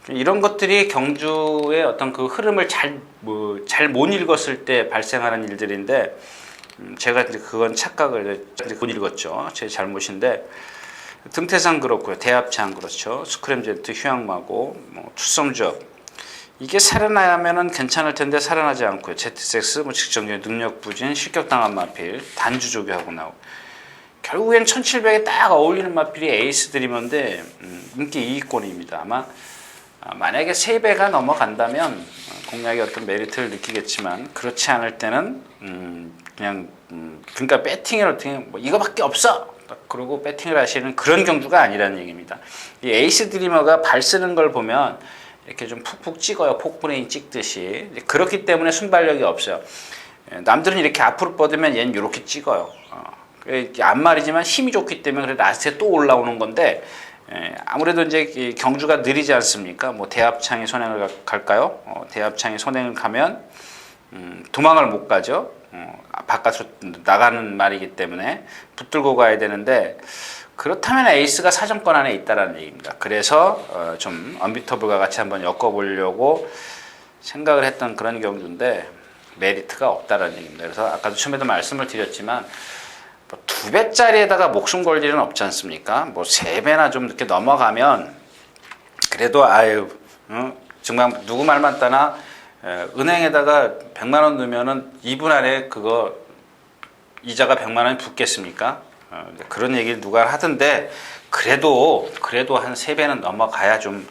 이런 것들이 경주의 어떤 그 흐름을 잘 못 읽었을 때 발생하는 일들인데 제가 그건 착각을 못 읽었죠. 제 잘못인데 등태상 그렇고요. 대합장 그렇죠. 스크램제트 휴양마고 투썸주업 이게 살아나야면은 괜찮을 텐데 살아나지 않고요. 제트섹스 직전적인 능력 부진 실격당한 마필 단주 조교하고 나오고 결국엔 1700에 딱 어울리는 마필이 에이스 드리머인데 인기 2위권입니다. 아마 만약에 3배가 넘어간다면 공략의 어떤 메리트를 느끼겠지만 그렇지 않을 때는 그냥 그러니까 배팅을 어떻게 이거밖에 없어 그러고 배팅을 하시는 그런 경주가 아니라는 얘기입니다. 이 에이스 드리머가 발 쓰는 걸 보면 이렇게 좀 푹푹 찍어요. 폭브레인 찍듯이. 그렇기 때문에 순발력이 없어요. 남들은 이렇게 앞으로 뻗으면 얘는 이렇게 찍어요. 앞말이지만 힘이 좋기 때문에 그래 라스트에 또 올라오는 건데 아무래도 이제 경주가 느리지 않습니까? 뭐 대합창이 선행을 갈까요? 대합창이 선행을 가면 도망을 못 가죠. 바깥으로 나가는 말이기 때문에 붙들고 가야 되는데 그렇다면 에이스가 사정권 안에 있다라는 얘기입니다. 그래서 좀 언비터블과 같이 한번 엮어보려고 생각을 했던 그런 경주인데 메리트가 없다라는 얘기입니다. 그래서 아까도 처음에도 말씀을 드렸지만 2배짜리에다가 목숨 걸 일은 없지 않습니까? 3배나 좀 이렇게 넘어가면 그래도 정말 누구 말만 따나 은행에다가 100만 원 넣으면은 2분 안에 그거 이자가 100만 원이 붙겠습니까? 그런 얘기를 누가 하던데 그래도 한 3배는 넘어가야 좀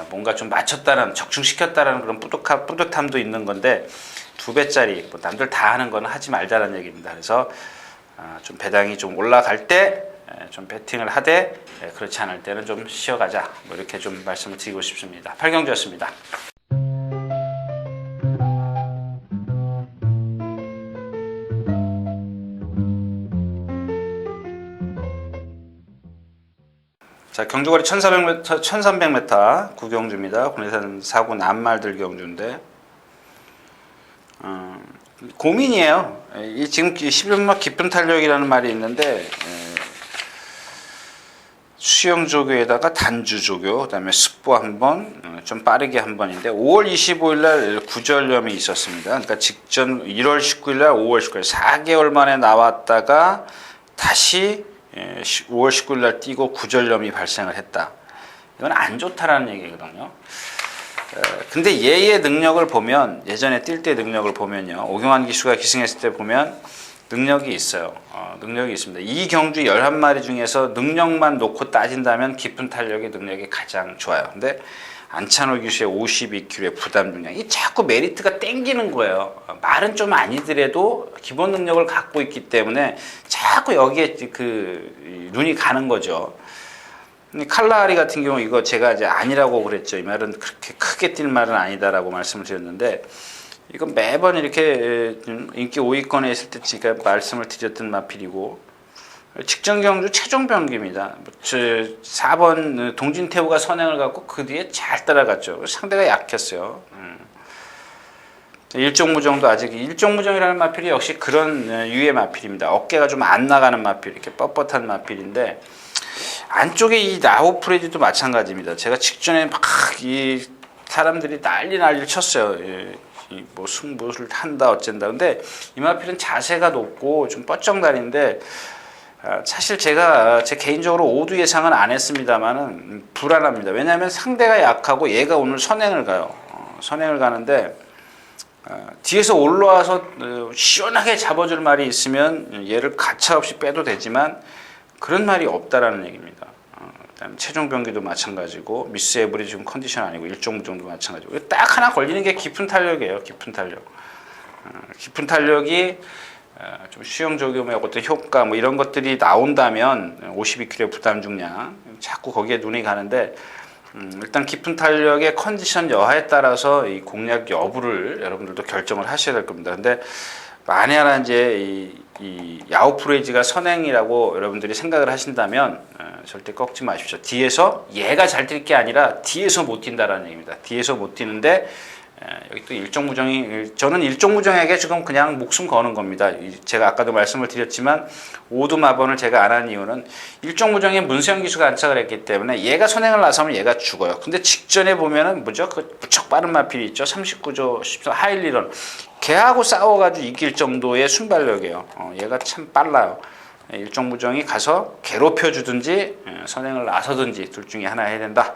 뭔가 좀 맞췄다는 적중시켰다라는 그런 뿌듯함도 있는 건데 2배짜리 남들 다 하는 건 하지 말자라는 얘기입니다. 그래서 좀 배당이 좀 올라갈 때 좀 배팅을 하되 그렇지 않을 때는 좀 쉬어가자 이렇게 좀 말씀을 드리고 싶습니다. 8경주였습니다. 자, 경주거리 1300m 구경주입니다. 군내산 4구 남말들 경주인데 고민이에요. 지금 11마 깊은 탄력이라는 말이 있는데 수영 조교에다가 단주 조교, 그다음에 습보 한 번, 좀 빠르게 한 번인데 5월 25일 날 구절염이 있었습니다. 그러니까 직전 1월 19일 날 5월 19일 4개월 만에 나왔다가 다시 5월 19일 날 뛰고 구절염이 발생을 했다. 이건 안 좋다라는 얘기거든요. 근데 얘의 능력을 보면 예전에 뛸 때 능력을 보면요. 오경환 기수가 기승했을 때 보면 능력이 있어요. 능력이 있습니다. 이 경주 11마리 중에서 능력만 놓고 따진다면 깊은 탄력의 능력이 가장 좋아요. 근데 안찬호 기수의 52kg의 부담 중량 이 자꾸 메리트가 땡기는 거예요. 말은 좀 아니더라도 기본 능력을 갖고 있기 때문에 자꾸 여기에 그 눈이 가는 거죠. 칼라리 같은 경우 이거 제가 이제 아니라고 그랬죠. 이 말은 그렇게 크게 뛸 말은 아니다라고 말씀을 드렸는데 이건 매번 이렇게 인기 5위권에 있을 때 제가 말씀을 드렸던 마필이고 직전 경주 최종 병기입니다. 4번 동진태우가 선행을 갖고 그 뒤에 잘 따라갔죠. 상대가 약했어요. 일종무정도 아직 일종무정이라는 마필이 역시 그런 유의 마필입니다. 어깨가 좀 안 나가는 마필, 이렇게 뻣뻣한 마필인데 안쪽에 이 라오프레디도 마찬가지입니다. 제가 직전에 막 이 사람들이 난리를 쳤어요. 뭐 승부를 한다 어쩐다. 근데 이 마필은 자세가 높고 좀 뻗쩍다리인데 사실 제가 제 개인적으로 5두 예상은 안 했습니다만은 불안합니다. 왜냐하면 상대가 약하고 얘가 오늘 선행을 가요. 선행을 가는데 뒤에서 올라와서 시원하게 잡아줄 말이 있으면 얘를 가차없이 빼도 되지만 그런 말이 없다라는 얘기입니다. 그다음에 최종 병기도 마찬가지고 미스 에브리 지금 컨디션 아니고 일종무종도 마찬가지고 딱 하나 걸리는 게 깊은 탄력이에요. 깊은 탄력. 깊은 탄력이 좀 수영 적용의 어떤 효과 뭐 이런 것들이 나온다면 52kg 부담 중량 자꾸 거기에 눈이 가는데 일단 깊은 탄력의 컨디션 여하에 따라서 이 공략 여부를 여러분들도 결정을 하셔야 될 겁니다. 근데 만에 하나 이제 이 야오프레이지가 선행이라고 여러분들이 생각을 하신다면 절대 꺾지 마십시오. 뒤에서 얘가 잘 뛸 게 아니라 뒤에서 못 뛴다라는 얘기입니다. 뒤에서 못 뛰는데 여기 또 일종무정이 저는 일종무정에게 지금 그냥 목숨 거는 겁니다. 제가 아까도 말씀을 드렸지만 5두 마번을 제가 안 한 이유는 일종무정에 문세영 기수가 안착을 했기 때문에 얘가 선행을 나서면 얘가 죽어요. 근데 직전에 보면은 뭐죠? 그 무척 빠른 마필이 있죠. 39조 14 하일리런 걔하고 싸워가지고 이길 정도의 순발력이에요. 얘가 참 빨라요. 일종무정이 가서 괴롭혀 주든지 선행을 나서든지 둘 중에 하나 해야 된다.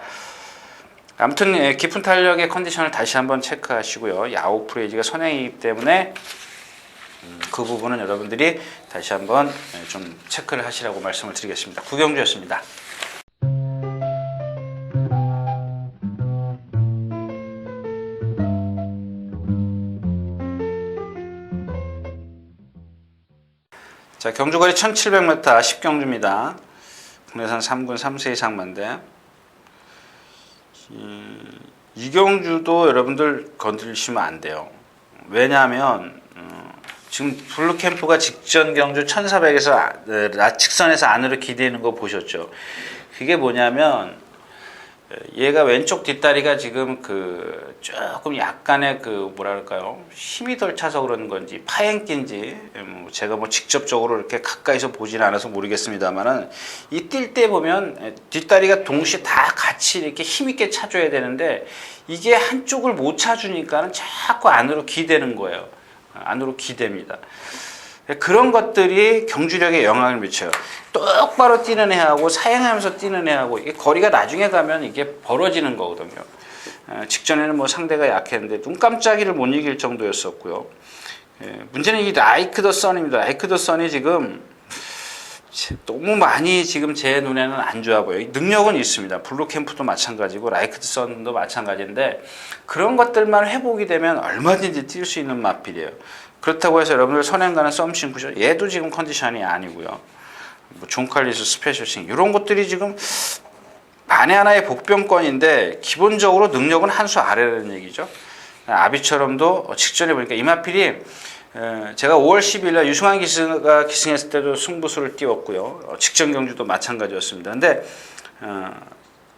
아무튼 깊은 탄력의 컨디션을 다시 한번 체크하시고요. 야오프레이지가 선행이기 때문에 그 부분은 여러분들이 다시 한번 좀 체크를 하시라고 말씀을 드리겠습니다. 구경주였습니다. 자, 경주거리 1700m 10경주입니다. 국내산 3군 3세 이상만대. 이경주도 여러분들 건드리시면 안 돼요. 왜냐하면 지금 블루캠프가 직전 경주 1400에서 직선에서 안으로 기대는 거 보셨죠? 그게 뭐냐면 얘가 왼쪽 뒷다리가 지금 조금 약간의 뭐랄까요, 힘이 덜 차서 그러는 건지 파행기인지 제가 뭐 직접적으로 이렇게 가까이서 보지는 않아서 모르겠습니다만은 이 뛸 때 보면 뒷다리가 동시에 다 같이 이렇게 힘있게 차줘야 되는데 이게 한쪽을 못 차주니까는 자꾸 안으로 기대는 거예요. 안으로 기댑니다. 그런 것들이 경주력에 영향을 미쳐요. 똑바로 뛰는 애하고 사행하면서 뛰는 애하고 이게 거리가 나중에 가면 이게 벌어지는 거거든요. 직전에는 뭐 상대가 약했는데 눈 깜짝이를 못 이길 정도였었고요. 문제는 이 라이크 더 선입니다. 라이크 더 선이 지금 너무 많이 지금 제 눈에는 안 좋아 보여요. 능력은 있습니다. 블루캠프도 마찬가지고 라이크 더 선도 마찬가지인데 그런 것들만 회복이 되면 얼마든지 뛸 수 있는 마필이에요. 그렇다고 해서 여러분들 선행 가는 썸싱 쿠션 얘도 지금 컨디션이 아니고요. 뭐 존칼리스 스페셜싱 이런 것들이 지금 만에 하나의 복병권인데 기본적으로 능력은 한 수 아래라는 얘기죠. 아비처럼도 직전에 보니까 이마필이 제가 5월 10일 날 유승환 기수가 기승했을 때도 승부수를 띄웠고요. 직전 경주도 마찬가지였습니다. 근데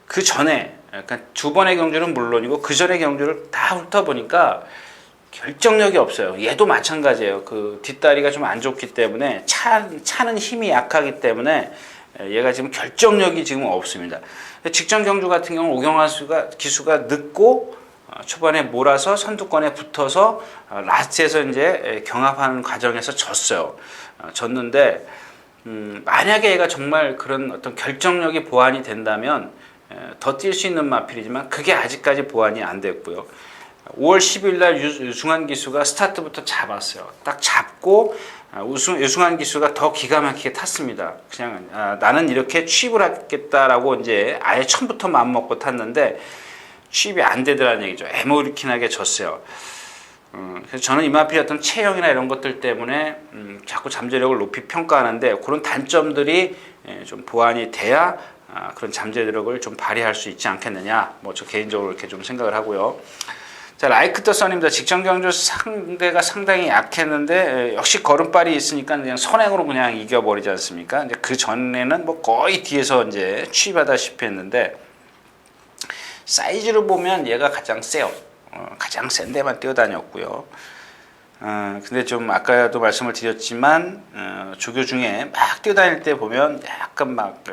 그 전에 약간 두 번의 경주는 물론이고 그 전의 경주를 다 훑어보니까 결정력이 없어요. 얘도 마찬가지예요. 그 뒷다리가 좀 안 좋기 때문에 차는 힘이 약하기 때문에 얘가 지금 결정력이 지금 없습니다. 직전 경주 같은 경우는 오경환 기수가 늦고 초반에 몰아서 선두권에 붙어서 라스트에서 이제 경합하는 과정에서 졌어요. 졌는데 만약에 얘가 정말 그런 어떤 결정력이 보완이 된다면 더 뛸 수 있는 마필이지만 그게 아직까지 보완이 안 됐고요. 5월 10일 날 유승환 기수가 스타트부터 잡았어요. 딱 잡고 유승환 기수가 더 기가 막히게 탔습니다. 그냥 나는 이렇게 취입을 하겠다라고 이제 아예 처음부터 마음 먹고 탔는데 취입이 안 되더라는 얘기죠. 애모리킨하게 졌어요. 그래서 저는 이마필 어떤 체형이나 이런 것들 때문에 자꾸 잠재력을 높이 평가하는데 그런 단점들이 좀 보완이 돼야 그런 잠재력을 좀 발휘할 수 있지 않겠느냐. 뭐 저 개인적으로 이렇게 좀 생각을 하고요. 자, 라이크 더 선입니다. 직전 경주 상대가 상당히 약했는데 역시 걸음발이 있으니까 그냥 선행으로 그냥 이겨버리지 않습니까? 이제 그 전에는 뭐 거의 뒤에서 이제 취입하다시피 했는데 사이즈로 보면 얘가 가장 세요. 가장 센 데만 뛰어다녔고요. 근데 좀 아까도 말씀을 드렸지만 조교 중에 막 뛰어다닐 때 보면 약간 막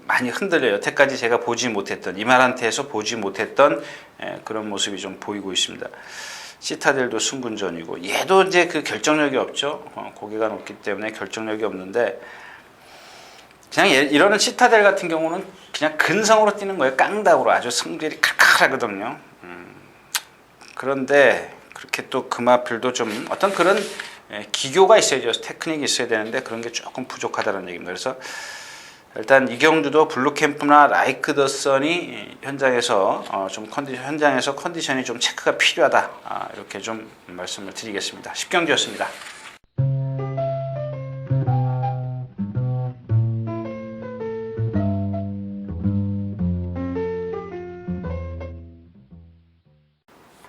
많이 흔들려요. 여태까지 제가 보지 못했던 이말한테에서 보지 못했던 그런 모습이 좀 보이고 있습니다. 시타델도 승군전이고 얘도 이제 그 결정력이 없죠. 고개가 높기 때문에 결정력이 없는데 그냥 이러는 시타델 같은 경우는 그냥 근성으로 뛰는 거예요. 깡다구로 아주 성질이 칼칼하거든요. 그런데 그렇게 또 금화필도 좀 어떤 그런 기교가 있어야죠. 테크닉이 있어야 되는데 그런 게 조금 부족하다는 얘기입니다. 그래서 일단 이경주도 블루캠프나 라이크 더 선이 현장에서 현장에서 컨디션이 좀 체크가 필요하다. 이렇게 좀 말씀을 드리겠습니다. 10경주였습니다.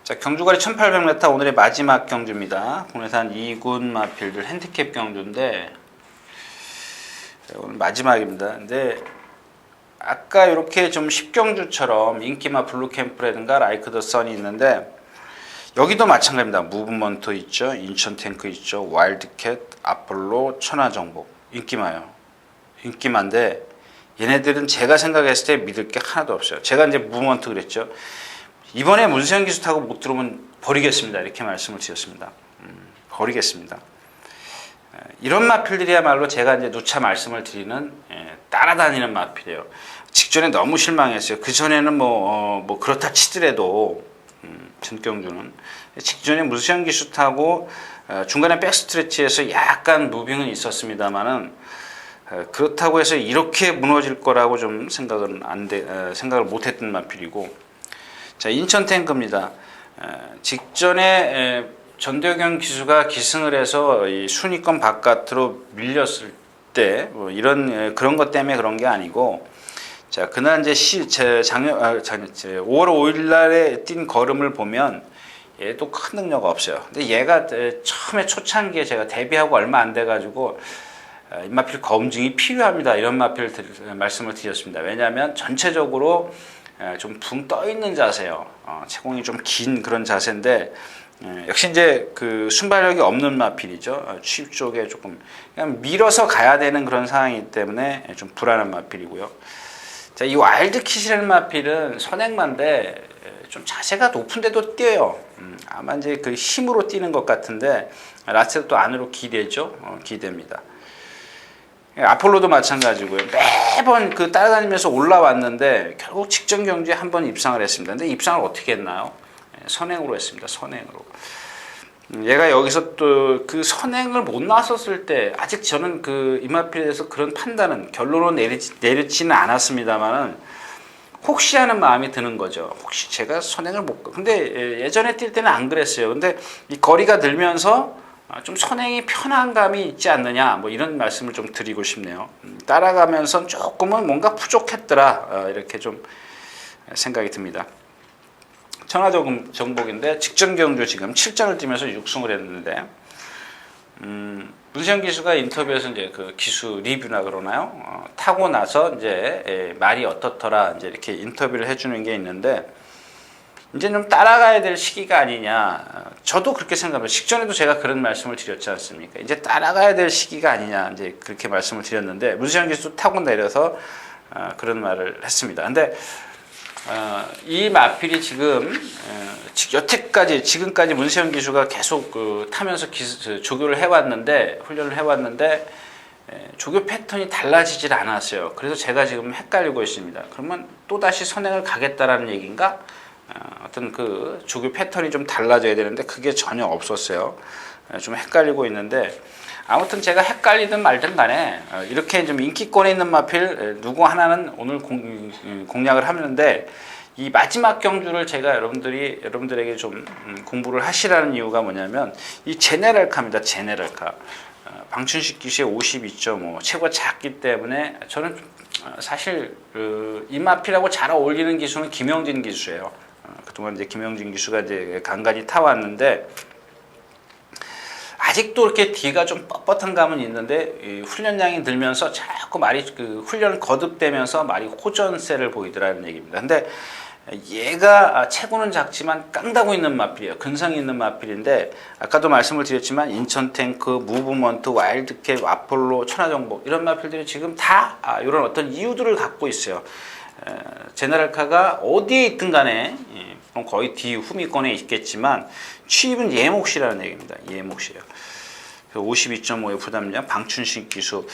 자, 경주거리 1800m 오늘의 마지막 경주입니다. 국내산 2군 마필들 핸디캡 경주인데 오늘 마지막입니다. 근데 아까 이렇게 좀 10경주처럼 인기마 블루캠프라든가 라이크 더 선이 있는데 여기도 마찬가지입니다. 무브먼트 있죠, 인천 탱크 있죠, 와일드캣, 아폴로, 천하정복, 인기마요. 인기마인데 얘네들은 제가 생각했을 때 믿을 게 하나도 없어요. 제가 이제 무브먼트 그랬죠. 이번에 문세영 기수 타고 못 들어오면 버리겠습니다. 이렇게 말씀을 드렸습니다. 버리겠습니다. 이런 마필들이야말로 제가 이제 누차 말씀을 드리는 따라다니는 마필이에요. 직전에 너무 실망했어요. 그 전에는 뭐 그렇다 치더라도 전경주는 직전에 문세영 기수 타고 중간에 백스트레치에서 약간 무빙은 있었습니다만은 그렇다고 해서 이렇게 무너질 거라고 좀 생각을 못했던 마필이고. 자, 인천 탱크입니다. 직전에 전대경 기수가 기승을 해서 이 순위권 바깥으로 밀렸을 때 이런 그런 것 때문에 그런 게 아니고, 자, 그날 이제 5월 5일 날에 뛴 걸음을 보면 얘도 큰 능력 없어요. 근데 얘가 처음에 초창기에 제가 데뷔하고 얼마 안 돼 가지고 이 마필 검증이 필요합니다. 이런 마필 말씀을 드렸습니다. 왜냐하면 전체적으로 좀 붕 떠 있는 자세요. 채공이 좀 긴 그런 자세인데 역시 이제 그 순발력이 없는 마필이죠. 취입 쪽에 조금 그냥 밀어서 가야 되는 그런 상황이기 때문에 좀 불안한 마필이고요. 자, 이 와일드킷이라는 마필은 선행마인데 좀 자세가 높은데도 뛰어요. 아마 이제 그 힘으로 뛰는 것 같은데 라스트 또 안으로 기대죠. 기대입니다. 아폴로도 마찬가지고요. 매번 그 따라다니면서 올라왔는데 결국 직전 경주에 한 번 입상을 했습니다. 근데 입상을 어떻게 했나요? 선행으로 했습니다. 선행으로. 얘가 여기서 또 그 선행을 못 나섰을 때 아직 저는 그 이마필에 대해서 그런 판단은 결론은 내리지는 않았습니다만은 혹시 하는 마음이 드는 거죠. 혹시 제가 선행을 못 가. 근데 예전에 뛸 때는 안 그랬어요. 근데 이 거리가 늘면서 좀 선행이 편한 감이 있지 않느냐, 뭐 이런 말씀을 좀 드리고 싶네요. 따라가면서 조금은 뭔가 부족했더라, 이렇게 좀 생각이 듭니다. 천하정복인데 직전 경주 지금 7전을 뛰면서 6승을 했는데 문세영 기수가 인터뷰에서 이제 그 기수 리뷰나 그러나요? 타고 나서 이제 말이 어떻더라 이제 이렇게 인터뷰를 해주는 게 있는데. 이제 좀 따라가야 될 시기가 아니냐. 저도 그렇게 생각합니다. 직전에도 제가 그런 말씀을 드렸지 않습니까? 이제 따라가야 될 시기가 아니냐. 이제 그렇게 말씀을 드렸는데 문세영 기수 타고 내려서 그런 말을 했습니다. 근데 이 마필이 지금 지금까지 문세영 기수가 계속 타면서 조교를 해왔는데 훈련을 해왔는데 조교 패턴이 달라지질 않았어요. 그래서 제가 지금 헷갈리고 있습니다. 그러면 또 다시 선행을 가겠다라는 얘기인가? 어떤 그 조교 패턴이 좀 달라져야 되는데 그게 전혀 없었어요. 좀 헷갈리고 있는데 아무튼 제가 헷갈리든 말든 간에 이렇게 좀 인기권에 있는 마필 누구 하나는 오늘 공략을 하는데 이 마지막 경주를 제가 여러분들에게 좀 공부를 하시라는 이유가 뭐냐면 이 제네랄카입니다. 제네랄카. 방춘식 기수의 52.5 최고 작기 때문에 저는 사실 이 마필하고 잘 어울리는 기수는 김영진 기수예요. 그동안 이제 김영진 기수가 이제 간간히 타왔는데 아직도 이렇게 뒤가 좀 뻣뻣한 감은 있는데 훈련량이 늘면서 자꾸 말이 훈련 거듭되면서 말이 호전세를 보이더라는 얘기입니다. 근데 얘가 체구는 작지만 깡다구 있는 마필이에요. 근성이 있는 마필인데 아까도 말씀을 드렸지만 인천 탱크, 무브먼트, 와일드캣, 아폴로, 천하정복 이런 마필들이 지금 다 이런 어떤 이유들을 갖고 있어요. 제네랄카가 어디에 있든 간에 거의 뒤 후미권에 있겠지만 취입은 예몫이라는 얘기입니다. 예몫이에요. 52.5의 부담량, 방춘식 기수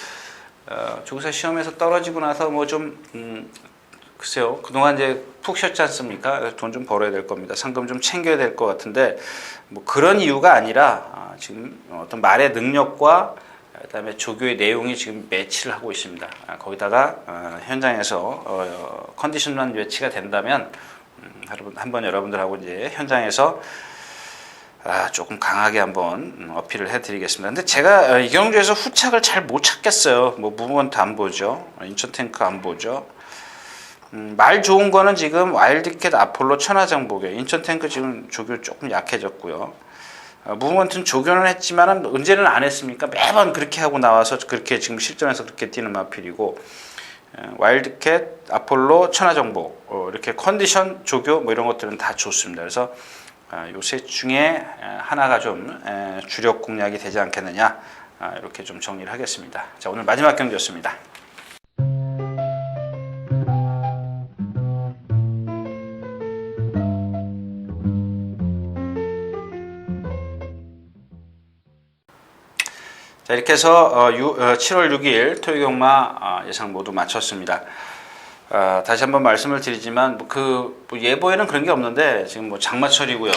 조교사 시험에서 떨어지고 나서 뭐 좀 글쎄요, 그동안 이제 푹 쉬었지 않습니까? 돈 좀 벌어야 될 겁니다. 상금 좀 챙겨야 될 것 같은데 뭐 그런 이유가 아니라 지금 어떤 말의 능력과 그다음에 조교의 내용이 지금 매치를 하고 있습니다. 거기다가 현장에서 컨디션만 매치가 된다면 한번 여러분들하고 이제 현장에서 조금 강하게 한번 어필을 해드리겠습니다. 근데 제가 이 경주에서 후착을 잘 못 찾겠어요. 뭐 무브먼트 안 보죠, 인천 탱크 안 보죠. 말 좋은 거는 지금 와일드캣, 아폴로, 천하장복이에요. 인천 탱크 지금 조교 조금 약해졌고요. 무브먼트는 조교는 했지만 언제는 안 했습니까? 매번 그렇게 하고 나와서 그렇게 지금 실전에서 그렇게 뛰는 마필이고, 와일드캣, 아폴로, 천하정복 이렇게 컨디션, 조교 뭐 이런 것들은 다 좋습니다. 그래서 요 셋 중에 하나가 좀 주력 공략이 되지 않겠느냐, 이렇게 좀 정리를 하겠습니다. 자, 오늘 마지막 경기였습니다. 자, 이렇게 해서 7월 6일 토요경마 예상 모두 마쳤습니다. 다시 한번 말씀을 드리지만 뭐 예보에는 그런 게 없는데 지금 뭐 장마철이고요.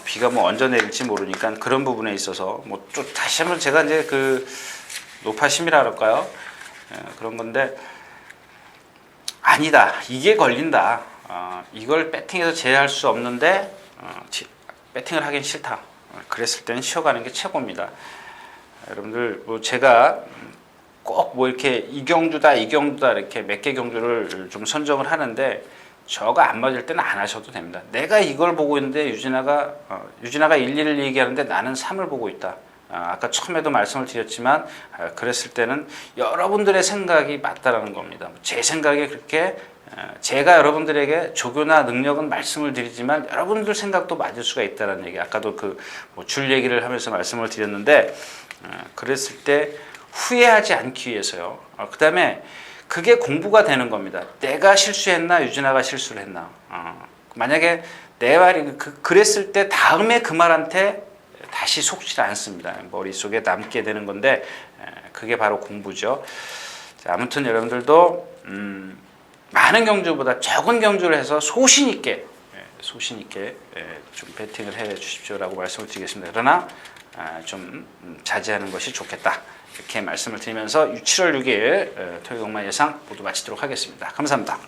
비가 뭐 언제 내릴지 모르니까 그런 부분에 있어서 뭐 또 다시 한번 제가 이제 그 노파심이라 그럴까요? 그런 건데 아니다. 이게 걸린다. 이걸 배팅해서 제어할 수 없는데 배팅을 하긴 싫다. 그랬을 때는 쉬어가는 게 최고입니다. 여러분들 뭐 제가 꼭 뭐 이렇게 이 경주다 이렇게 몇 개 경주를 좀 선정을 하는데 저거 안 맞을 때는 안 하셔도 됩니다. 내가 이걸 보고 있는데 유진아가 1, 2를 얘기하는데 나는 3을 보고 있다. 아까 처음에도 말씀을 드렸지만 그랬을 때는 여러분들의 생각이 맞다라는 겁니다. 제 생각에 그렇게 제가 여러분들에게 조교나 능력은 말씀을 드리지만 여러분들 생각도 맞을 수가 있다는 얘기. 아까도 줄 얘기를 하면서 말씀을 드렸는데 그랬을 때 후회하지 않기 위해서요. 그 다음에 그게 공부가 되는 겁니다. 내가 실수했나 유진아가 실수를 했나. 만약에 내 말이 그랬을 때 다음에 그 말한테 다시 속지 않습니다. 머릿속에 남게 되는 건데 그게 바로 공부죠. 자, 아무튼 여러분들도 많은 경주보다 적은 경주를 해서 소신 있게 좀 배팅을 해 주십시오라고 말씀을 드리겠습니다. 그러나 좀 자제하는 것이 좋겠다. 이렇게 말씀을 드리면서 7월 6일 토요경마 예상 모두 마치도록 하겠습니다. 감사합니다.